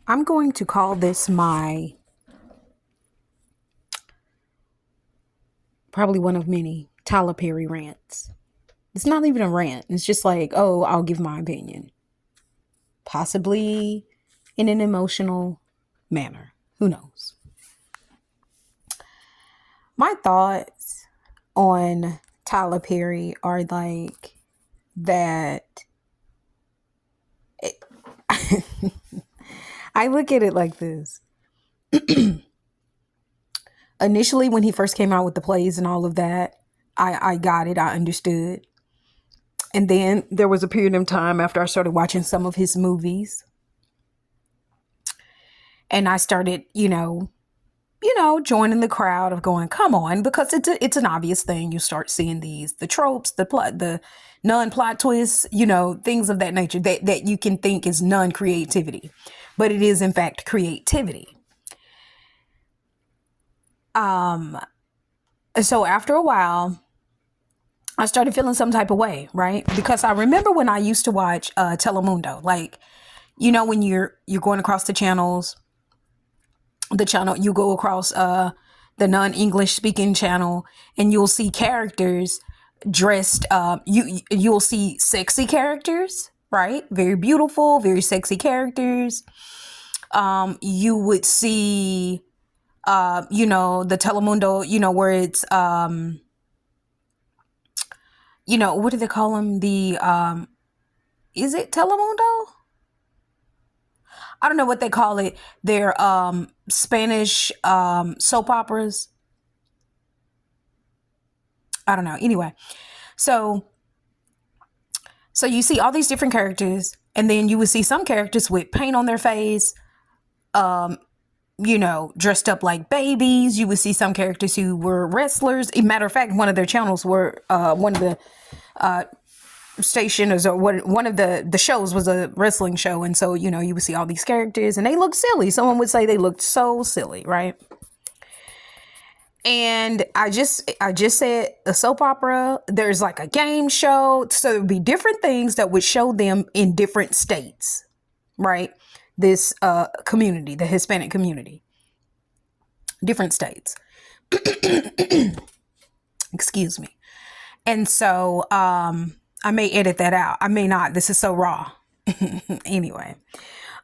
I'm going to call this my probably one of many Tyler Perry rants. It's not even a rant. It's just like, oh, I'll give my opinion. Possibly in an emotional manner. Who knows? My thoughts on Tyler Perry are like that. It, I look at it like this. Initially, when he first came out with the plays and all of that, I got it. I understood. And then there was a period of time after I started watching some of his movies. And I started, joining the crowd of going, come on, because it's an obvious thing. You start seeing the tropes, the plot, the non-plot twists, things of that nature that you can think is non-creativity, but it is in fact creativity. So after a while, I started feeling some type of way, right? Because I remember when I used to watch Telemundo, like, when you're going across the channels, you go across the non-English speaking channel, and you'll see characters dressed. You'll see sexy characters, right? Very beautiful, very sexy characters. You would see, the Telemundo, where it's, what do they call them? Is it Telemundo? I don't know what they call it. They're Spanish soap operas. I don't know. Anyway, so you see all these different characters, and then you would see some characters with paint on their face, dressed up like babies. You would see some characters who were wrestlers. As a matter of fact, one of their channels were one of the stations, or one of the shows was a wrestling show. And so, you would see all these characters and they looked silly. Someone would say they looked so silly, right? And I just said a soap opera, there's like a game show. So there would be different things that would show them in different states, right? This community, the Hispanic community, different states. Excuse me. And so I may edit that out. I may not. This is so raw. Anyway.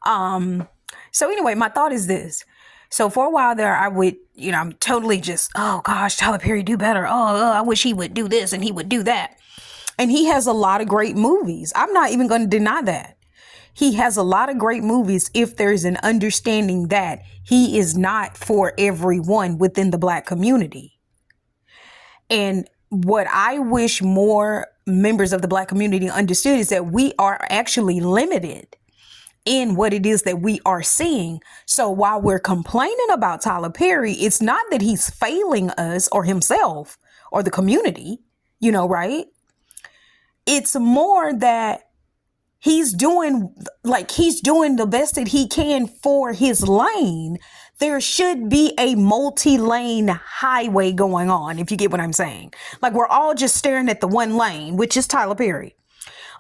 So anyway, my thought is this. So for a while there, I would, I'm totally just, oh gosh, Tyler Perry, do better. I wish he would do this and he would do that. And he has a lot of great movies. I'm not even going to deny that. He has a lot of great movies if there's an understanding that he is not for everyone within the Black community. And what I wish more members of the Black community understood is that we are actually limited in what it is that we are seeing. So while we're complaining about Tyler Perry, it's not that he's failing us or himself or the community, right? It's more that he's doing the best that he can for his lane. There should be a multi-lane highway going on, if you get what I'm saying. Like, we're all just staring at the one lane, which is Tyler Perry.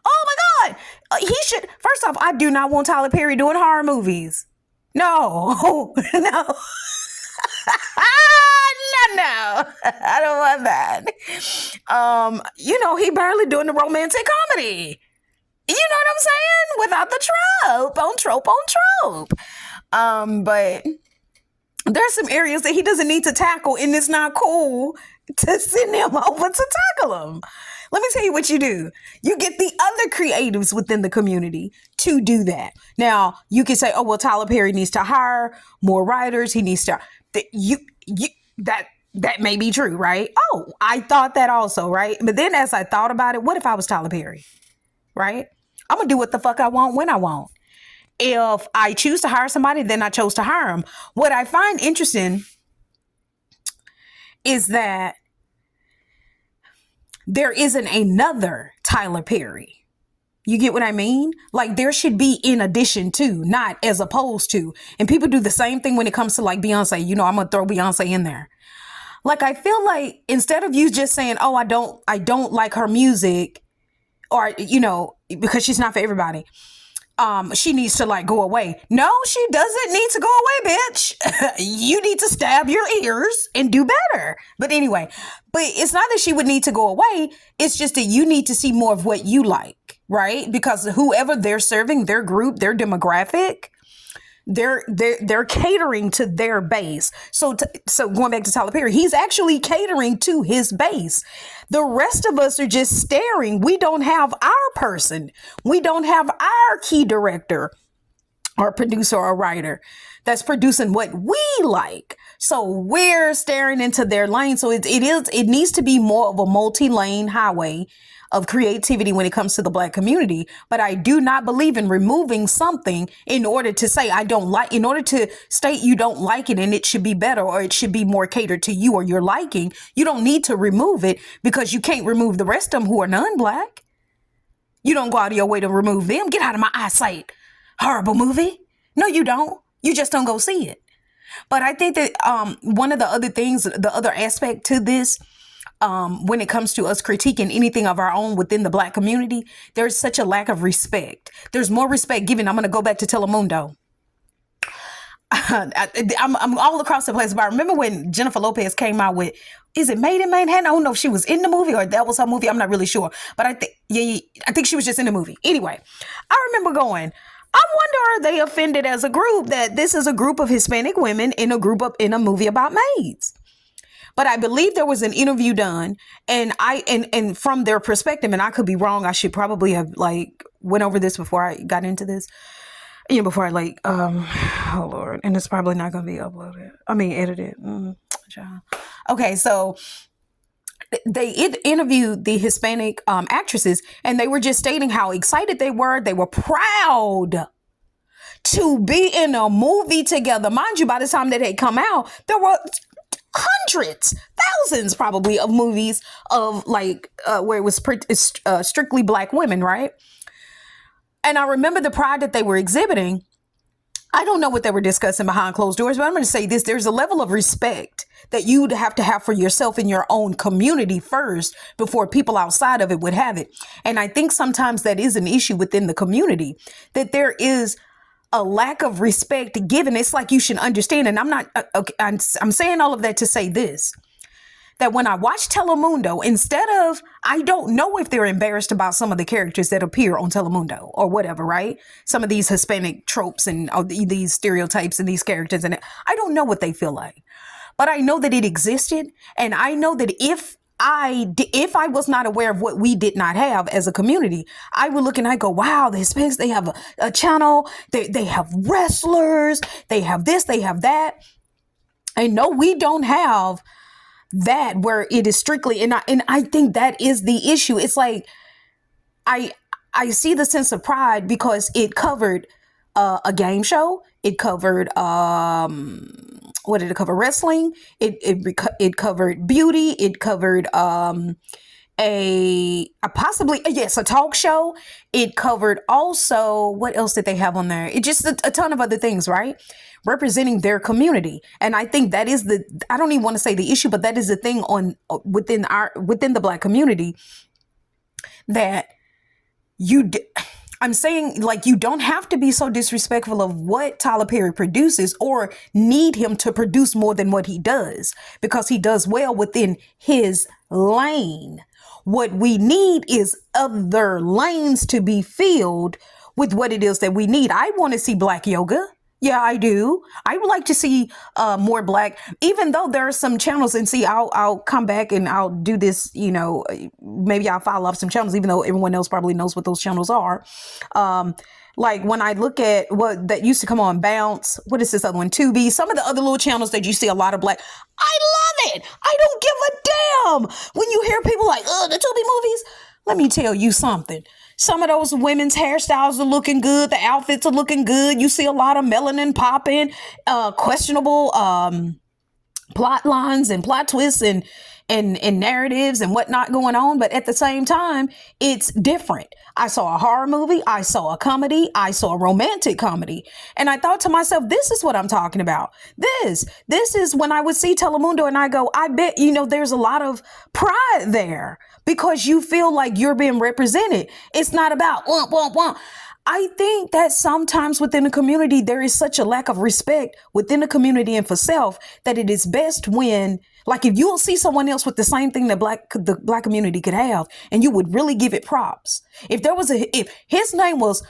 Oh my God. He should. First off, I do not want Tyler Perry doing horror movies. No, no. No. I don't want that. He barely doing the romantic comedy. You know what I'm saying? Without the trope on trope. But there's some areas that he doesn't need to tackle, and it's not cool to send him over to tackle them. Let me tell you what you do. You get the other creatives within the community to do that. Now, you can say, oh, well, Tyler Perry needs to hire more writers. He needs to, that may be true, right? Oh, I thought that also, right? But then as I thought about it, what if I was Tyler Perry, right? I'm going to do what the fuck I want when I want. If I choose to hire somebody, then I chose to hire them. What I find interesting is that there isn't another Tyler Perry. You get what I mean? Like, there should be in addition to, not as opposed to. And people do the same thing when it comes to like Beyonce. I'm going to throw Beyonce in there. Like, I feel like instead of you just saying, oh, I don't like her music, or, because she's not for everybody. she needs to like go away. No, she doesn't need to go away, bitch. You need to stab your ears and do better. But anyway, but it's not that she would need to go away. It's just that you need to see more of what you like, right? Because whoever they're serving, their group, their demographic, they're catering to their base. So going back to Tyler Perry, he's actually catering to his base. The rest of us are just staring. We don't have our person. We don't have our key director or producer or writer that's producing what we like. So we're staring into their lane. So it needs to be more of a multi-lane highway of creativity when it comes to the Black community. But I do not believe in removing something in order to say in order to state you don't like it and it should be better or it should be more catered to you or your liking. You don't need to remove it because you can't remove the rest of them who are non-Black. You don't go out of your way to remove them. Get out of my eyesight. Horrible movie. No, you don't. You just don't go see it. But I think that one of the other things, the other aspect to this, when it comes to us critiquing anything of our own within the Black community, there's such a lack of respect. There's more respect given. I'm going to go back to Telemundo. I'm all across the place, but I remember when Jennifer Lopez came out with, is it Made in Manhattan? I don't know if she was in the movie or that was her movie. I'm not really sure, but I think she was just in the movie. Anyway, I remember going, I wonder, are they offended as a group that this is a group of Hispanic women in a movie about maids? But I believe there was an interview done and from their perspective, and I could be wrong. I should probably have went over this before I got into this, before I oh Lord. And it's probably not going to be uploaded. I mean, edited. Okay. So they interviewed the Hispanic actresses and they were just stating how excited they were. They were proud to be in a movie together. Mind you, by the time that had come out, there were hundreds, thousands probably of movies of where it was strictly Black women, right? And I remember the pride that they were exhibiting. I don't know what they were discussing behind closed doors, but I'm going to say this. There's a level of respect that you'd have to have for yourself in your own community first before people outside of it would have it. And I think sometimes that is an issue within the community, that there is a lack of respect given. It's like you should understand. And I'm not, okay, I'm saying all of that to say this, that when I watch Telemundo, I don't know if they're embarrassed about some of the characters that appear on Telemundo or whatever, right? Some of these Hispanic tropes and these stereotypes and these characters. And I don't know what they feel like, but I know that it existed. And I know that if I was not aware of what we did not have as a community, I would look and I go, wow, the Hispanics, they have a channel. They have wrestlers. They have this, they have that. And no, we don't have that where it is strictly. And I think that is the issue. It's like, I see the sense of pride because it covered a game show. It covered, what did it cover? Wrestling. It covered beauty. It covered a talk show. It covered also, what else did they have on there? It just a ton of other things, right? Representing their community. And I think that is I don't even want to say the issue, but that is the thing within the Black community that I'm saying, you don't have to be so disrespectful of what Tyler Perry produces or need him to produce more than what he does, because he does well within his lane. What we need is other lanes to be filled with what it is that we need. I want to see Black yoga. Yeah, I do. I would like to see more Black, even though there are some channels, and see, I'll come back and I'll do this, maybe I'll follow up some channels, even though everyone else probably knows what those channels are. Like when I look at what that used to come on Bounce, what is this other one? Tubi, some of the other little channels that you see a lot of Black. I love it. I don't give a damn when you hear people like, the Tubi movies. Let me tell you something. Some of those women's hairstyles are looking good. The outfits are looking good. You see a lot of melanin popping, questionable plot lines and plot twists and narratives and whatnot going on. But at the same time, it's different. I saw a horror movie. I saw a comedy. I saw a romantic comedy. And I thought to myself, this is what I'm talking about. This is when I would see Telemundo and I go, I bet, there's a lot of pride there because you feel like you're being represented. It's not about, womp, womp, womp. I think that sometimes within the community, there is such a lack of respect within the community and for self that it is best when, like, if you will see someone else with the same thing that the black community could have, and you would really give it props. If his name was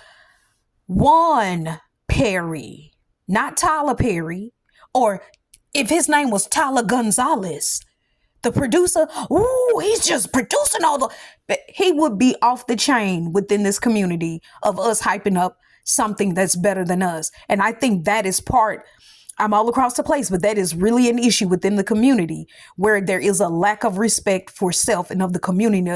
Juan Perry, not Tyler Perry, or if his name was Tyler Gonzalez, the producer, ooh, he's just producing all the. But he would be off the chain within this community of us hyping up something that's better than us. And I think that is part. I'm all across the place, but that is really an issue within the community where there is a lack of respect for self and of the community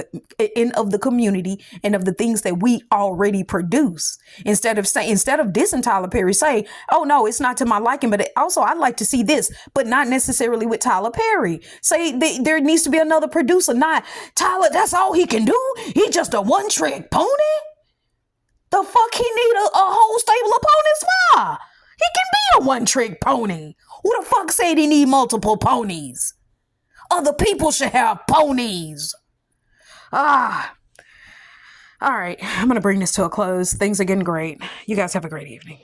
and of the things that we already produce. Instead of dissing Tyler Perry, say, oh no, it's not to my liking, but also I'd like to see this, but not necessarily with Tyler Perry. Say there needs to be another producer, not Tyler. That's all he can do. He just a one-trick pony. The fuck he need a whole stable of ponies for? He can be a one-trick pony. Who the fuck said he need multiple ponies? Other people should have ponies. All right. I'm going to bring this to a close. Things are getting great. You guys have a great evening.